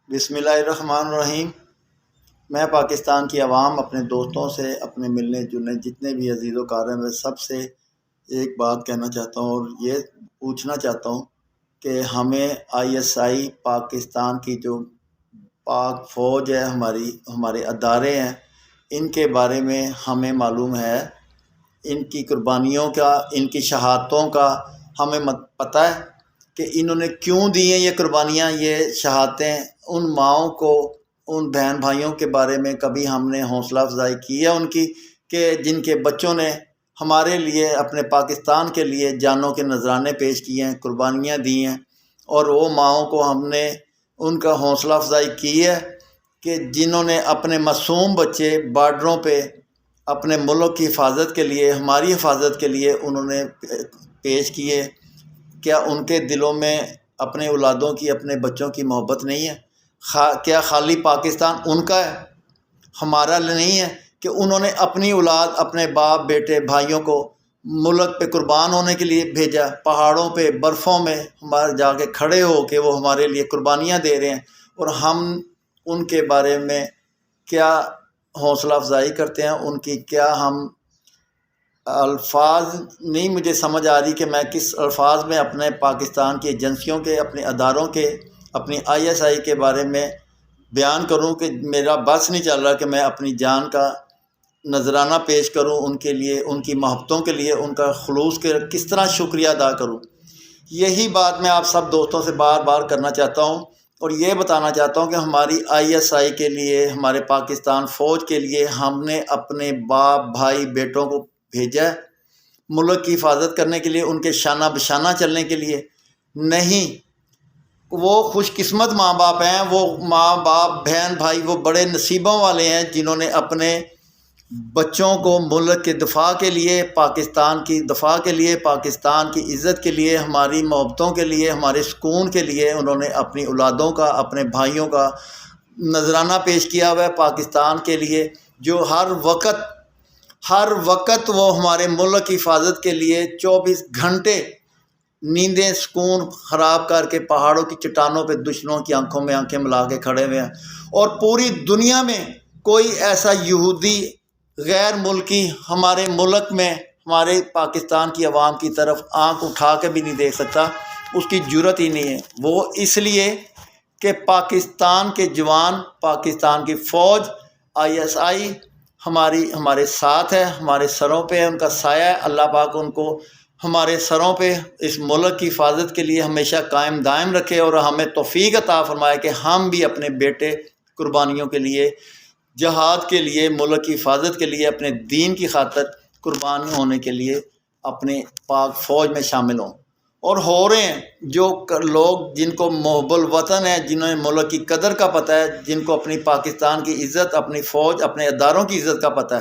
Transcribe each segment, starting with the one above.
بسم اللہ الرحمن الرحیم۔ میں پاکستان کی عوام، اپنے دوستوں سے، اپنے ملنے جلنے جتنے بھی عزیز و اقارب ہیں، سب سے ایک بات کہنا چاہتا ہوں اور یہ پوچھنا چاہتا ہوں کہ ہمیں ISI پاکستان کی جو پاک فوج ہے، ہمارے ادارے ہیں، ان کے بارے میں ہمیں معلوم ہے، ان کی قربانیوں کا، ان کی شہادتوں کا ہمیں پتہ ہے کہ انہوں نے کیوں دی ہیں یہ قربانیاں، یہ شہادتیں۔ ان ماؤں کو، ان بہن بھائیوں کے بارے میں کبھی ہم نے حوصلہ افزائی کی ہے ان کی، کہ جن کے بچوں نے ہمارے لیے، اپنے پاکستان کے لیے جانوں کے نذرانے پیش کیے ہیں، قربانیاں دی ہیں، اور وہ ماؤں کو ہم نے ان کا حوصلہ افزائی کی ہے کہ جنہوں نے اپنے معصوم بچے بارڈروں پہ اپنے ملک کی حفاظت کے لیے، ہماری حفاظت کے لیے انہوں نے پیش کیے۔ کیا ان کے دلوں میں اپنے اولادوں کی، اپنے بچوں کی محبت نہیں ہے؟ کیا خالی پاکستان ان کا ہے، ہمارا نہیں ہے؟ کہ انہوں نے اپنی اولاد، اپنے باپ بیٹے بھائیوں کو ملک پہ قربان ہونے کے لیے بھیجا، پہاڑوں پہ، برفوں میں ہمارے جا کے کھڑے ہو کے وہ ہمارے لیے قربانیاں دے رہے ہیں، اور ہم ان کے بارے میں کیا حوصلہ افزائی کرتے ہیں، ان کی کیا ہم الفاظ نہیں مجھے سمجھ آ رہی کہ میں کس الفاظ میں اپنے پاکستان کی ایجنسیوں کے، اپنے اداروں کے، اپنی ISI کے بارے میں بیان کروں، کہ میرا بس نہیں چل رہا کہ میں اپنی جان کا نذرانہ پیش کروں ان کے لیے، ان کی محبتوں کے لیے، ان کا خلوص کے کس طرح شکریہ ادا کروں۔ یہی بات میں آپ سب دوستوں سے بار بار کرنا چاہتا ہوں، اور یہ بتانا چاہتا ہوں کہ ہماری ISI کے لیے، ہمارے پاکستان فوج کے لیے ہم نے اپنے باپ بھائی بیٹوں کو بھیجا ہے ملک کی حفاظت کرنے کے لیے، ان کے شانہ بشانہ چلنے کے لیے نہیں۔ وہ خوش قسمت ماں باپ ہیں، وہ ماں باپ بہن بھائی وہ بڑے نصیبوں والے ہیں جنہوں نے اپنے بچوں کو ملک کے دفاع کے لیے، پاکستان کی دفاع کے لیے، پاکستان کی عزت کے لیے، ہماری محبتوں کے لیے، ہمارے سکون کے لیے انہوں نے اپنی اولادوں کا، اپنے بھائیوں کا نذرانہ پیش کیا ہوا ہے پاکستان کے لیے، جو ہر وقت وہ ہمارے ملک کی حفاظت کے لیے 24 گھنٹے نیندیں سکون خراب کر کے پہاڑوں کی چٹانوں پہ دشمنوں کی آنکھوں میں آنکھیں ملا کے کھڑے ہوئے ہیں، اور پوری دنیا میں کوئی ایسا یہودی غیر ملکی ہمارے ملک میں ہمارے پاکستان کی عوام کی طرف آنکھ اٹھا کے بھی نہیں دیکھ سکتا، اس کی جرت ہی نہیں ہے۔ وہ اس لیے کہ پاکستان کے جوان، پاکستان کی فوج، ISI ہمارے ساتھ ہے، ہمارے سروں پہ ہے، ان کا سایہ ہے۔ اللہ پاک ان کو ہمارے سروں پہ اس ملک کی حفاظت کے لیے ہمیشہ قائم دائم رکھے، اور ہمیں توفیق عطا فرمائے کہ ہم بھی اپنے بیٹے قربانیوں کے لیے، جہاد کے لیے، ملک کی حفاظت کے لیے، اپنے دین کی خاطر قربان ہونے کے لیے اپنے پاک فوج میں شامل ہوں، اور ہو رہے ہیں۔ جو لوگ جن کو محب الوطن ہے، جنہیں ملک کی قدر کا پتہ ہے، جن کو اپنی پاکستان کی عزت، اپنی فوج، اپنے اداروں کی عزت کا پتہ ہے،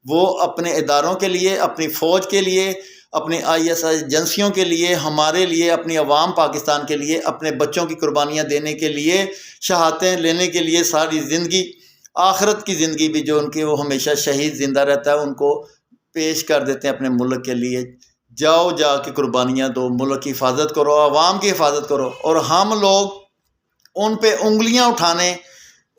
وہ اپنے اداروں کے لیے، اپنی فوج کے لیے، اپنی ISI ایجنسیوں کے لیے، ہمارے لیے، اپنی عوام پاکستان کے لیے، اپنے بچوں کی قربانیاں دینے کے لیے، شہادتیں لینے کے لیے، ساری زندگی، آخرت کی زندگی بھی جو ان کی، وہ ہمیشہ شہید زندہ رہتا ہے، ان کو پیش کر دیتے ہیں اپنے ملک کے لیے۔ جاؤ، جا کے قربانیاں دو، ملک کی حفاظت کرو، عوام کی حفاظت کرو، اور ہم لوگ ان پہ انگلیاں اٹھانے،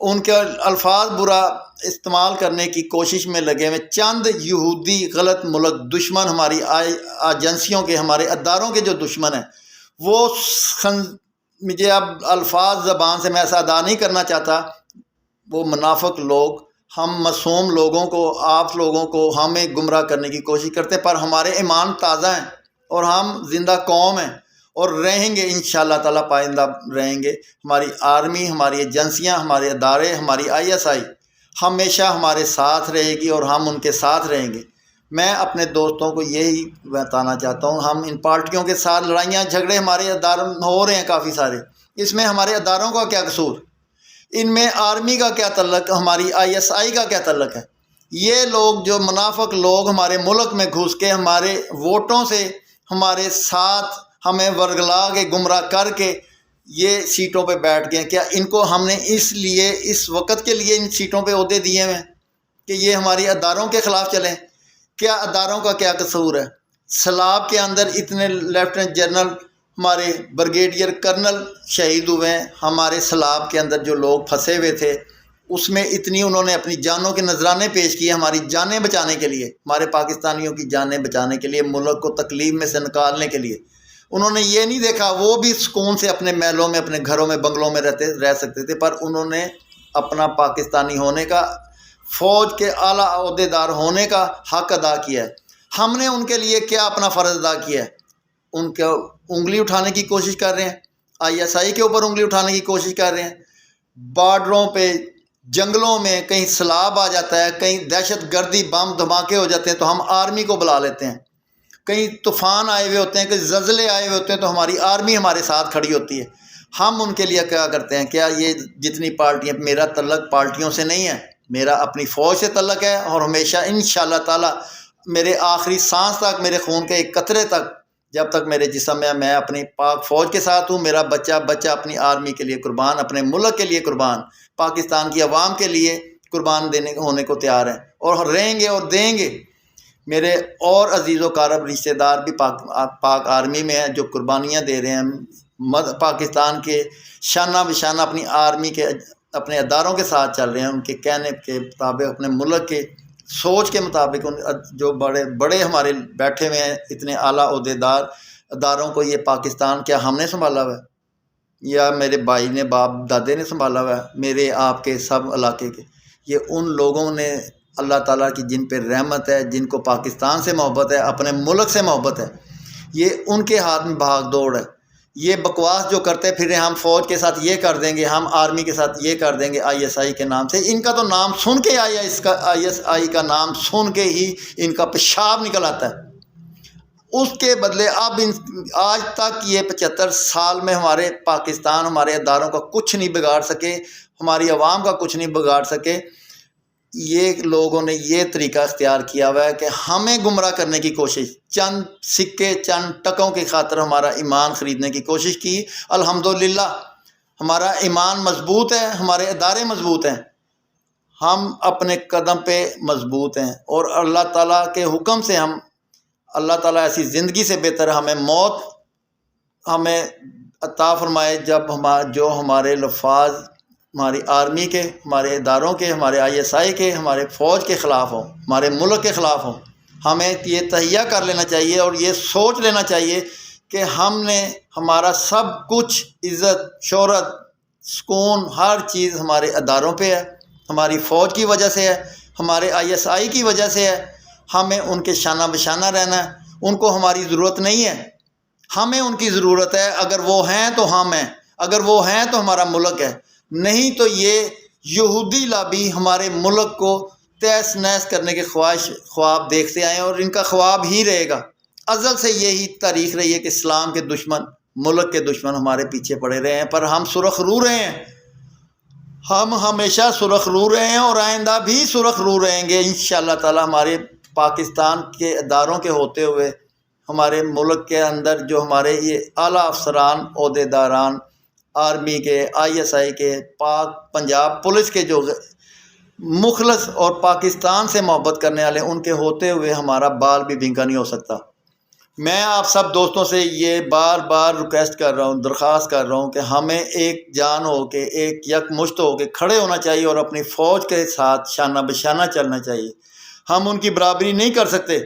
ان کے الفاظ برا استعمال کرنے کی کوشش میں لگے ہوئے چند یہودی غلط ملک دشمن، ہماری ایجنسیوں کے، ہمارے اداروں کے جو دشمن ہیں، وہ مجھے اب الفاظ زبان سے میں ایسا ادا نہیں کرنا چاہتا، وہ منافق لوگ ہم معصوم لوگوں کو، آپ لوگوں کو ہمیں گمراہ کرنے کی کوشش کرتے ہیں، پر ہمارے ایمان تازہ ہیں، اور ہم زندہ قوم ہیں، اور رہیں گے انشاءاللہ تعالیٰ، پائندہ رہیں گے۔ ہماری آرمی، ہماری ایجنسیاں، ہمارے ادارے، ہماری ISI ہمیشہ ہمارے ساتھ رہے گی، اور ہم ان کے ساتھ رہیں گے۔ میں اپنے دوستوں کو یہی بتانا چاہتا ہوں، ہم ان پارٹیوں کے ساتھ لڑائیاں جھگڑے ہمارے اداروں ہو رہے ہیں کافی سارے، اس میں ہمارے اداروں کا کیا قصور؟ ان میں آرمی کا کیا تعلق، ہماری ISI کا کیا تعلق ہے؟ یہ لوگ، جو منافق لوگ ہمارے ملک میں گھس کے ہمارے ووٹوں سے ہمارے ساتھ ہمیں ورگلا کے، گمراہ کر کے یہ سیٹوں پہ بیٹھ گئے، کیا ان کو ہم نے اس لیے، اس وقت کے لیے ان سیٹوں پہ عہدے دیے ہوئے کہ یہ ہماری اداروں کے خلاف چلیں؟ کیا اداروں کا کیا قصور ہے؟ سیلاب کے اندر اتنے لیفٹیننٹ جنرل ہمارے بریگیڈیئر کرنل شہید ہوئے ہیں، ہمارے سیلاب کے اندر جو لوگ پھنسے ہوئے تھے اس میں اتنی انہوں نے اپنی جانوں کے نذرانے پیش کیے ہماری جانیں بچانے کے لیے، ہمارے پاکستانیوں کی جانیں بچانے کے لیے، ملک کو تکلیف میں سے نکالنے کے لیے۔ انہوں نے یہ نہیں دیکھا، وہ بھی سکون سے اپنے محلوں میں، اپنے گھروں میں، بنگلوں میں رہ سکتے تھے، پر انہوں نے اپنا پاکستانی ہونے کا، فوج کے اعلیٰ عہدیدار ہونے کا حق ادا کیا ہے۔ ہم نے ان کے لیے کیا اپنا فرض ادا کیا ہے؟ ان کو انگلی اٹھانے کی کوشش کر رہے ہیں، ISI کے اوپر انگلی اٹھانے کی کوشش کر رہے ہیں، بارڈروں پہ، جنگلوں میں کہیں سیلاب آ جاتا ہے، کہیں دہشت گردی بم دھماکے ہو جاتے ہیں تو ہم آرمی کو بلا لیتے ہیں، کہیں طوفان آئے ہوئے ہوتے ہیں، کہیں زلزلے آئے ہوئے ہوتے ہیں تو ہماری آرمی ہمارے ساتھ کھڑی ہوتی ہے۔ ہم ان کے لیے کیا کرتے ہیں؟ کیا یہ جتنی پارٹیاں، میرا تعلق پارٹیوں سے نہیں ہے، میرا اپنی فوج سے تعلق ہے، اور ہمیشہ انشاءاللہ تعالی میرے آخری سانس تک، میرے خون کے ایک قطرے تک، جب تک میرے جسم میں اپنی پاک فوج کے ساتھ ہوں، میرا بچہ اپنی آرمی کے لیے قربان، اپنے ملک کے لیے قربان، پاکستان کی عوام کے لیے قربان ہونے کو تیار ہیں، اور رہیں گے اور دیں گے۔ میرے اور عزیز و کارب رشتہ دار بھی پاک آرمی میں ہیں جو قربانیاں دے رہے ہیں، پاکستان کے شانہ بشانہ اپنی آرمی کے، اپنے اداروں کے ساتھ چل رہے ہیں، ان کے کہنے کے مطابق، اپنے ملک کے سوچ کے مطابق۔ جو بڑے ہمارے بیٹھے ہوئے ہیں اتنے اعلیٰ عہدیدار، اداروں کو یہ پاکستان کیا ہم نے سنبھالا ہوا ہے یا میرے بھائی نے، باپ دادے نے سنبھالا ہوا ہے؟ میرے آپ کے سب علاقے کے، یہ ان لوگوں نے، اللہ تعالیٰ کی جن پہ رحمت ہے، جن کو پاکستان سے محبت ہے، اپنے ملک سے محبت ہے، یہ ان کے ہاتھ میں بھاگ دوڑ ہے۔ یہ بکواس جو کرتے پھر ہم فوج کے ساتھ یہ کر دیں گے، ہم آرمی کے ساتھ یہ کر دیں گے ISI کے نام سے، ان کا تو نام سن کے ISI کا نام سن کے ہی ان کا پیشاب نکل آتا ہے۔ اس کے بدلے اب آج تک یہ 75 سال میں ہمارے پاکستان، ہمارے اداروں کا کچھ نہیں بگاڑ سکے، ہماری عوام کا کچھ نہیں بگاڑ سکے۔ یہ لوگوں نے یہ طریقہ اختیار کیا ہوا ہے کہ ہمیں گمراہ کرنے کی کوشش، چند سکے، چند ٹکوں کی خاطر ہمارا ایمان خریدنے کی کوشش کی۔ الحمدللہ ہمارا ایمان مضبوط ہے، ہمارے ادارے مضبوط ہیں، ہم اپنے قدم پہ مضبوط ہیں، اور اللہ تعالیٰ کے حکم سے ہم، اللہ تعالیٰ ایسی زندگی سے بہتر ہمیں موت ہمیں عطا فرمائے جب جو ہمارے لفاظ ہماری آرمی کے، ہمارے اداروں کے، ہمارے ISI کے، ہمارے فوج کے خلاف ہوں، ہمارے ملک کے خلاف ہوں۔ ہمیں یہ تہیہ کر لینا چاہیے اور یہ سوچ لینا چاہیے کہ ہم نے، ہمارا سب کچھ، عزت، شہرت، سکون، ہر چیز ہمارے اداروں پہ ہے، ہماری فوج کی وجہ سے ہے، ہمارے ISI کی وجہ سے ہے۔ ہمیں ان کے شانہ بشانہ رہنا ہے، ان کو ہماری ضرورت نہیں ہے، ہمیں ان کی ضرورت ہے۔ اگر وہ ہیں تو ہم ہیں، اگر وہ ہیں تو ہمارا ملک ہے، نہیں تو یہ یہودی لابی ہمارے ملک کو تہس نہس کرنے کے خواب دیکھتے آئے ہیں، اور ان کا خواب ہی رہے گا۔ ازل سے یہی تاریخ رہی ہے کہ اسلام کے دشمن، ملک کے دشمن ہمارے پیچھے پڑے رہے ہیں، پر ہم سرخ رو رہے ہیں، ہم ہمیشہ سرخ رو رہے ہیں اور آئندہ بھی سرخ رو رہیں گے انشاءاللہ تعالی۔ ہمارے پاکستان کے اداروں کے ہوتے ہوئے، ہمارے ملک کے اندر جو ہمارے یہ اعلیٰ افسران، عہدیداران، آرمی کے، ISI کے، پنجاب پولیس کے، جو مخلص اور پاکستان سے محبت کرنے والے، ان کے ہوتے ہوئے ہمارا بال بھی بھینگا نہیں ہو سکتا۔ میں آپ سب دوستوں سے یہ بار بار ریکویسٹ کر رہا ہوں، درخواست کر رہا ہوں کہ ہمیں ایک جان ہو کے، ایک یک مشت ہو کے کھڑے ہونا چاہیے اور اپنی فوج کے ساتھ شانہ بشانہ چلنا چاہیے۔ ہم ان کی برابری نہیں کر سکتے،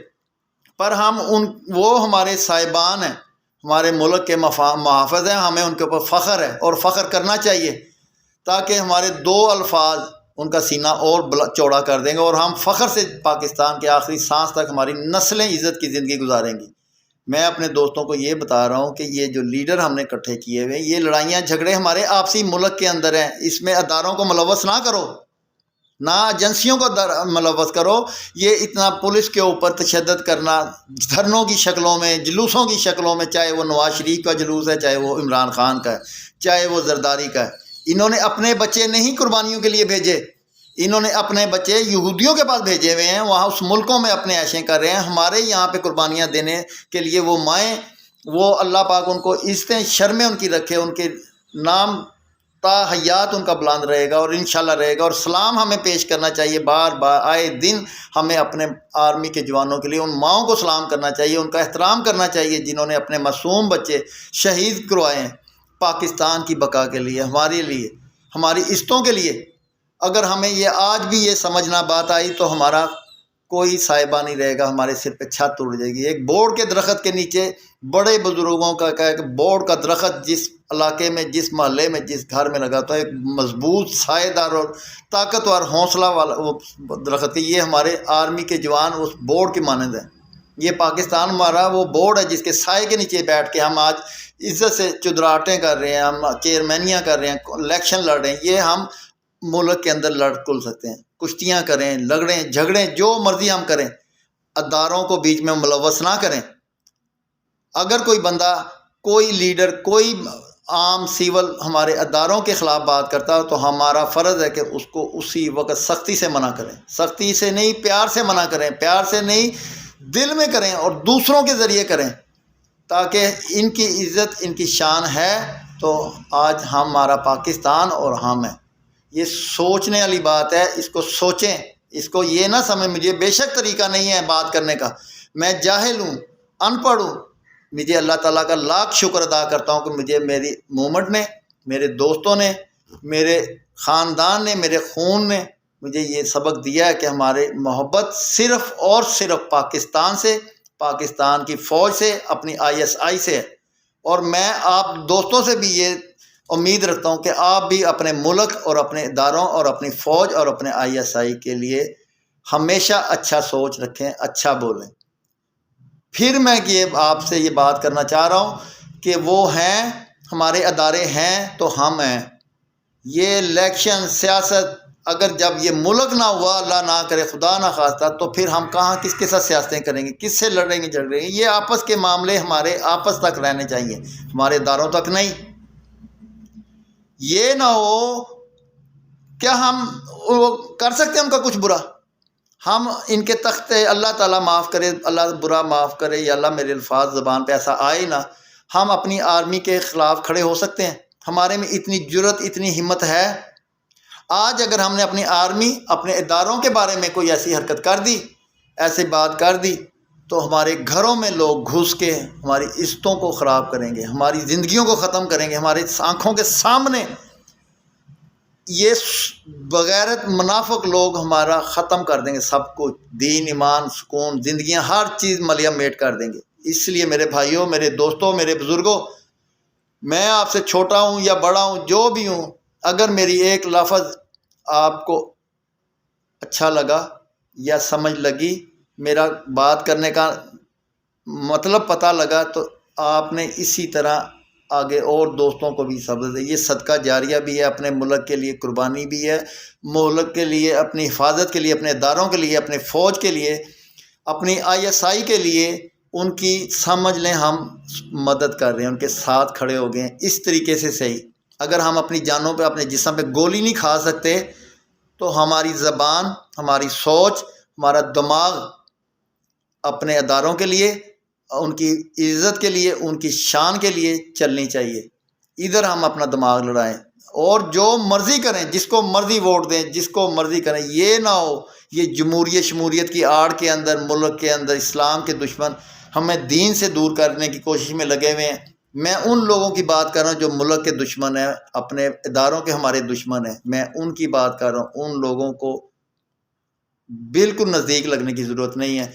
پر ہم وہ ہمارے صاحبان ہیں، ہمارے ملک کے محافظ ہیں، ہمیں ان کے اوپر فخر ہے اور فخر کرنا چاہیے، تاکہ ہمارے دو الفاظ ان کا سینہ اور چوڑا کر دیں گے، اور ہم فخر سے پاکستان کے آخری سانس تک ہماری نسلیں عزت کی زندگی گزاریں گی۔ میں اپنے دوستوں کو یہ بتا رہا ہوں کہ یہ جو لیڈر ہم نے اکٹھے کیے ہوئے، یہ لڑائیاں جھگڑے ہمارے آپسی ملک کے اندر ہیں، اس میں اداروں کو ملوث نہ کرو، نہ ایجنسیوں کو ملوث کرو۔ یہ اتنا پولیس کے اوپر تشدد کرنا، دھرنوں کی شکلوں میں، جلوسوں کی شکلوں میں، چاہے وہ نواز شریف کا جلوس ہے، چاہے وہ عمران خان کا ہے، چاہے وہ زرداری کا ہے، انہوں نے اپنے بچے نہیں قربانیوں کے لیے بھیجے، انہوں نے اپنے بچے یہودیوں کے پاس بھیجے ہوئے ہیں، وہاں اس ملکوں میں اپنے عیشیں کر رہے ہیں۔ ہمارے یہاں پہ قربانیاں دینے کے لیے وہ مائیں، وہ اللہ پاک ان کو عزتیں شرمیں ان کی رکھے، ان کے نام تا حیات ان کا بلند رہے گا اور انشاءاللہ رہے گا۔ اور سلام ہمیں پیش کرنا چاہیے بار بار، آئے دن ہمیں اپنے آرمی کے جوانوں کے لیے ان ماؤں کو سلام کرنا چاہیے، ان کا احترام کرنا چاہیے جنہوں نے اپنے معصوم بچے شہید کروائے ہیں پاکستان کی بقا کے لیے، ہمارے لیے، ہماری عزتوں کے لیے۔ اگر ہمیں یہ آج بھی یہ سمجھنا بات آئی تو ہمارا کوئی صاحبہ نہیں رہے گا، ہمارے سر پہ چھت اڑ جائے گی۔ ایک بورڈ کے درخت کے نیچے بڑے بزرگوں کا کہا کہ بورڈ کا درخت جس علاقے میں، جس محلے میں، جس گھر میں لگا تو ایک مضبوط سائے دار اور طاقتور حوصلہ والا وہ درخت ہے۔ یہ ہمارے آرمی کے جوان اس بورڈ کی مانند ہیں۔ یہ پاکستان ہمارا وہ بورڈ ہے جس کے سائے کے نیچے بیٹھ کے ہم آج عزت سے چدراہٹیں کر رہے ہیں، ہم چیئرمینیاں کر رہے ہیں، الیکشن لڑ رہے ہیں۔ یہ ہم ملک کے اندر لڑ کل سکتے ہیں، کشتیاں کریں، لگڑیں، جھگڑیں، جو مرضی ہم کریں، اداروں کو بیچ میں ملوث نہ کریں۔ اگر کوئی بندہ، کوئی لیڈر، کوئی عام سیول ہمارے اداروں کے خلاف بات کرتا ہو تو ہمارا فرض ہے کہ اس کو اسی وقت سختی سے منع کریں، سختی سے نہیں، پیار سے منع کریں، پیار سے نہیں، دل میں کریں اور دوسروں کے ذریعے کریں، تاکہ ان کی عزت، ان کی شان ہے تو آج ہمارا پاکستان اور ہم ہیں۔ یہ سوچنے والی بات ہے، اس کو سوچیں، اس کو یہ نہ سمجھ مجھے بے شک طریقہ نہیں ہے بات کرنے کا، میں جاہل ہوں، ان پڑھ ہوں، مجھے اللہ تعالیٰ کا لاکھ شکر ادا کرتا ہوں کہ مجھے میری مومنٹ نے، میرے دوستوں نے، میرے خاندان نے، میرے خون نے مجھے یہ سبق دیا ہے کہ ہمارے محبت صرف اور صرف پاکستان سے، پاکستان کی فوج سے، اپنی ISI سے ہے۔ اور میں آپ دوستوں سے بھی یہ امید رکھتا ہوں کہ آپ بھی اپنے ملک اور اپنے اداروں اور اپنی فوج اور اپنے ISI کے لیے ہمیشہ اچھا سوچ رکھیں، اچھا بولیں۔ پھر میں یہ آپ سے یہ بات کرنا چاہ رہا ہوں کہ وہ ہیں، ہمارے ادارے ہیں تو ہم ہیں۔ یہ الیکشن، سیاست، اگر جب یہ ملک نہ ہوا، اللہ نہ کرے، خدا نہ خواستہ، تو پھر ہم کہاں کس کے ساتھ سیاستیں کریں گے، کس سے لڑیں گے، جھگڑیں گے؟ یہ آپس کے معاملے ہمارے آپس تک رہنے چاہیے، ہمارے اداروں تک نہیں۔ یہ نہ ہو کیا ہم کر سکتے ہیں ان کا کچھ برا؟ ہم ان کے تختے، اللہ تعالیٰ معاف کرے، اللہ برا معاف کرے، یا اللہ میرے الفاظ زبان پہ ایسا آئے نہ، ہم اپنی آرمی کے خلاف کھڑے ہو سکتے ہیں؟ ہمارے میں اتنی جرت، اتنی ہمت ہے؟ آج اگر ہم نے اپنی آرمی، اپنے اداروں کے بارے میں کوئی ایسی حرکت کر دی، ایسی بات کر دی، تو ہمارے گھروں میں لوگ گھس کے ہماری عزتوں کو خراب کریں گے، ہماری زندگیوں کو ختم کریں گے، ہماری آنکھوں کے سامنے یہ بغیرت منافق لوگ ہمارا ختم کر دیں گے، سب کچھ، دین، ایمان، سکون، زندگیاں، ہر چیز ملیا میٹ کر دیں گے۔ اس لیے میرے بھائیوں، میرے دوستوں، میرے بزرگوں، میں آپ سے چھوٹا ہوں یا بڑا ہوں، جو بھی ہوں، اگر میری ایک لفظ آپ کو اچھا لگا یا سمجھ لگی، میرا بات کرنے کا مطلب پتہ لگا، تو آپ نے اسی طرح آگے اور دوستوں کو بھی سبق دے۔ یہ صدقہ جاریہ بھی ہے، اپنے ملک کے لیے قربانی بھی ہے، ملک کے لیے، اپنی حفاظت کے لیے، اپنے اداروں کے لیے، اپنے فوج کے لیے، اپنی ISI کے لیے، ان کی سمجھ لیں ہم مدد کر رہے ہیں، ان کے ساتھ کھڑے ہو گئے ہیں، اس طریقے سے صحیح۔ اگر ہم اپنی جانوں پہ، اپنے جسم پہ گولی نہیں کھا سکتے تو ہماری زبان، ہماری سوچ، ہمارا دماغ اپنے اداروں کے لیے، ان کی عزت کے لیے، ان کی شان کے لیے چلنی چاہیے۔ ادھر ہم اپنا دماغ لڑائیں اور جو مرضی کریں، جس کو مرضی ووٹ دیں، جس کو مرضی کریں، یہ نہ ہو یہ جمہوریت شموریت کی آڑ کے اندر، ملک کے اندر اسلام کے دشمن ہمیں دین سے دور کرنے کی کوشش میں لگے ہوئے ہیں۔ میں ان لوگوں کی بات کر رہا ہوں جو ملک کے دشمن ہیں، اپنے اداروں کے ہمارے دشمن ہیں، میں ان کی بات کر رہا ہوں۔ ان لوگوں کو بالکل نزدیک لگنے کی ضرورت نہیں ہے،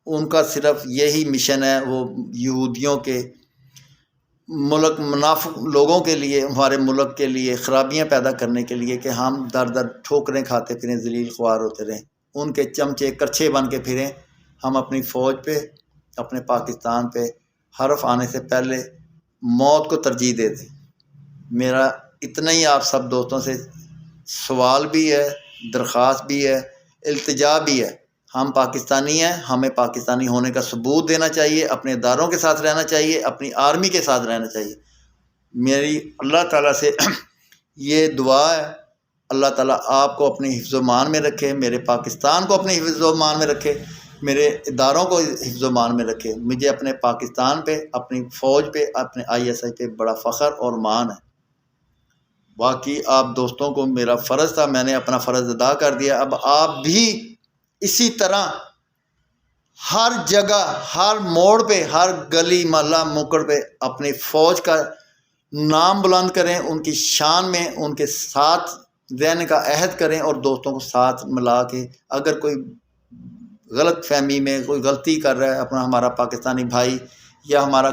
ان کا صرف یہی مشن ہے، وہ یہودیوں کے، ملک منافق لوگوں کے لیے، ہمارے ملک کے لیے خرابیاں پیدا کرنے کے لیے کہ ہم در در ٹھوکریں کھاتے پھریں، ذلیل خوار ہوتے رہیں، ان کے چمچے کرچھے بن کے پھریں۔ ہم اپنی فوج پہ، اپنے پاکستان پہ حرف آنے سے پہلے موت کو ترجیح دے دیں۔ میرا اتنا ہی آپ سب دوستوں سے سوال بھی ہے، درخواست بھی ہے، التجا بھی ہے۔ ہم پاکستانی ہیں، ہمیں پاکستانی ہونے کا ثبوت دینا چاہیے، اپنے اداروں کے ساتھ رہنا چاہیے، اپنی آرمی کے ساتھ رہنا چاہیے۔ میری اللہ تعالیٰ سے یہ دعا ہے، اللہ تعالیٰ آپ کو اپنی حفظ و مان میں رکھے، میرے پاکستان کو اپنے حفظ و مان میں رکھے، میرے اداروں کو حفظ و مان میں رکھے۔ مجھے اپنے پاکستان پہ، اپنی فوج پہ، اپنے ISI پہ بڑا فخر اور مان ہے۔ باقی آپ دوستوں کو میرا فرض تھا، میں نے اپنا فرض ادا کر دیا. اب آپ بھی اسی طرح ہر جگہ، ہر موڑ پہ، ہر گلی محلہ نکڑ پہ اپنی فوج کا نام بلند کریں، ان کی شان میں ان کے ساتھ رہنے کا عہد کریں، اور دوستوں کو ساتھ ملا کے اگر کوئی غلط فہمی میں کوئی غلطی کر رہا ہے اپنا ہمارا پاکستانی بھائی یا ہمارا